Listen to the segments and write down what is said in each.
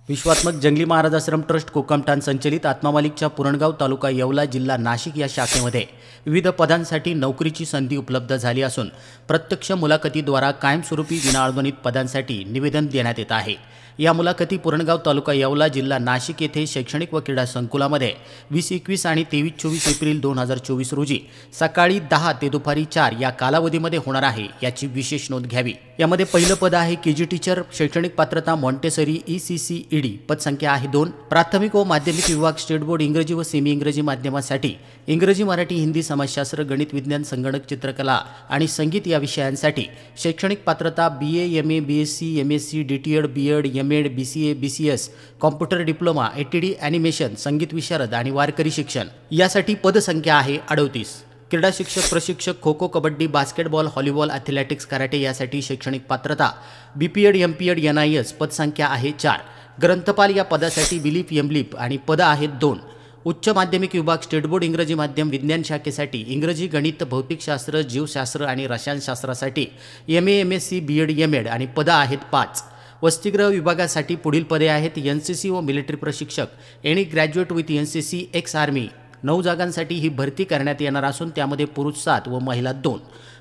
विश्वात्मक जंगली महाराज आश्रम ट्रस्ट कोकमठाण संचलित आत्मामालिकच्या पुरणगाव तालुका येवला जिल्हा नाशिक या शाखेमध्ये विविध पदांसाठी नोकरीची संधी उपलब्ध झाली असून प्रत्यक्ष मुलाखतीद्वारा कायमस्वरूपी विनाअडगणित पदांसाठी निवेदन देण्यात येत आहे। या मुलाखती पुरणगाव तालुका येवला जिल्हा नाशिक येथे शैक्षणिक व क्रीडा संकुलामध्ये 20-21 आणि 23-24 एप्रिल 2024 रोजी सकाळी 10 ते दुपारी 4 या कालावधीमध्ये होणार आहे, याची विशेष नोंद घ्यावी। यामध्ये पहिलं पद आहे केजी टीचर, शैक्षणिक पात्रता मॉन्टेसरी ECCED, पदसंख्या आहे 2। प्राथमिक व माध्यमिक विभाग स्टेट बोर्ड इंग्रजी व सेमी इंग्रजी माध्यमासाठी इंग्रजी, मराठी, हिंदी, समाजशास्त्र, गणित, विज्ञान, संगणक, चित्रकला आणि संगीत या विषयांसाठी शैक्षणिक पात्रता BA, MA, BSc, MSc, DTED, BEd, MAd, BCA, BCS, computer diploma, ATD, animation, संगीत विशारद आणि वारकरी शिक्षण यासाठी पदसंख्या आहे 38। क्रीडा शिक्षक, प्रशिक्षक, kho kho, kabaddi, basketball, volleyball, athletics, karate यासाठी शैक्षणिक पात्रता BPEd, MPEd, NIS, पदसंख्या आहे 4। ग्रंथपाल या पदासाठी विलिप, एमलिप आणि पद आहेत 2। उच्च माध्यमिक विभाग स्टेट बोर्ड इंग्रजी माध्यम विज्ञान शाखेसाठी इंग्रजी, गणित, भौतिकशास्त्र, जीवशास्त्र आणि रसायनशास्त्रासाठी MA, MSc, BEd, MAd आणि पद आहेत 5। वसतिगृह विभागासाठी पुढील पदे आहेत NCC व मिलिटरी प्रशिक्षक, any graduate with NCC, ex army. 9 जागांसाठी ही भरती करण्यात येणार असून त्यामध्ये पुरुष 7 व महिला 2।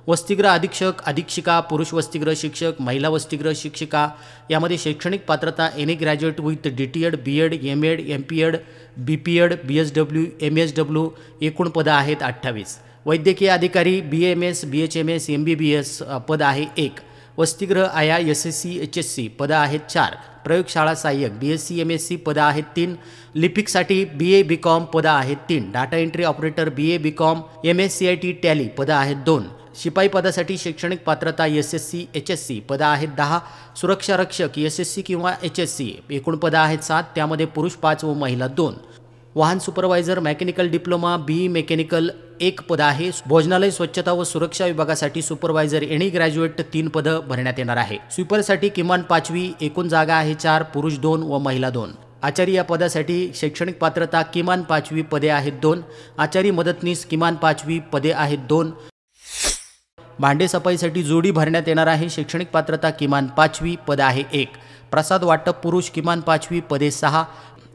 वसतिगृह अधीक्षक, अधीक्षिका, पुरुष वसतिगृह शिक्षक, महिला वसतिगृह शिक्षिका यामध्ये शैक्षणिक पात्रता any graduate with DTED, BEd, MAd, MPEd, BPEd, BSW, MSW, एकूण पद आहेत 28। वैद्यकीय अधिकारी BAMS, BHMS, MBBS पद आहे 1। वसतिगृह आया SSC, HSC पद आहेत 4। प्रयोगशाळा सहाय्यक BSc, MSc पद आहेत 3। लिपिकसाठी BA, BCom पद आहेत 3। Data entry operator BA, BCom, MSCIT, tally पद आहेत 2। शिपाई पदासाठी शैक्षणिक पात्रता SSC, HSC पद आहेत 10। सुरक्षा रक्षक SSC किंवा HSC एकूण पद आहेत 7, त्यामध्ये पुरुष 5 व महिला 2। वाहन supervisor, mechanical diploma BE mechanical 1 पद आहे। भोजनालय, स्वच्छता व सुरक्षा विभागासाठी सुपरवायझर एनी ग्रॅज्युएट 3 पद भरण्यात येणार आहे। स्वीपरसाठी किमान 5वी, एकूण जागा आहे 4, पुरुष 2 व महिला 2। आचारी या पदासाठी शैक्षणिक पात्रता किमान 5वी, पदे आहेत 2। आचारी मदतनीस किमान 5वी, पदे आहेत 2। भांडे सफाईसाठी जोडी भरण्यात येणार आहे। शैक्षणिक पात्रता किमान 5वी, पद आहे 1। प्रसाद वाटप पुरुष किमान 5वी, पदे 6।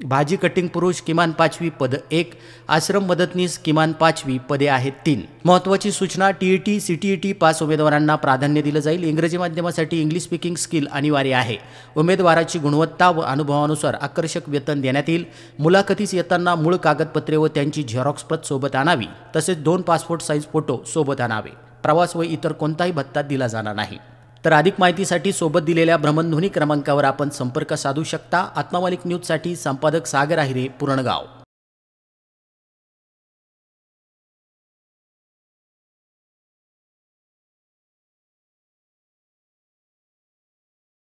भाजी कटिंग पुरुष किमान 5वी, पद 1। आश्रम मदतनीस किमान 5वी, पदे आहेत 3। महत्त्वाची सूचना, TET, CTET पास उमेदवारांना प्राधान्य दिलं जाईल। इंग्रजी माध्यमासाठी इंग्लिश स्पीकिंग स्किल अनिवार्य आहे। उमेदवाराची गुणवत्ता व अनुभवानुसार आकर्षक वेतन देण्यात येईल। मुलाखतीस येताना मूळ कागदपत्रे व त्यांची झेरॉक्स प्रत सोबत आणावी, तसेच 2 पासपोर्ट साईज फोटो सोबत आणावे। प्रवास व इतर कोणताही भत्ता दिला जाणार नाही। तर अधिक माहितीसाठी सोबत दिलेल्या भ्रमणध्वनी क्रमांकावर आपण संपर्क साधू शकता। आत्मामालिक न्यूजसाठी संपादक सागर आहिरे, पुरणगाव।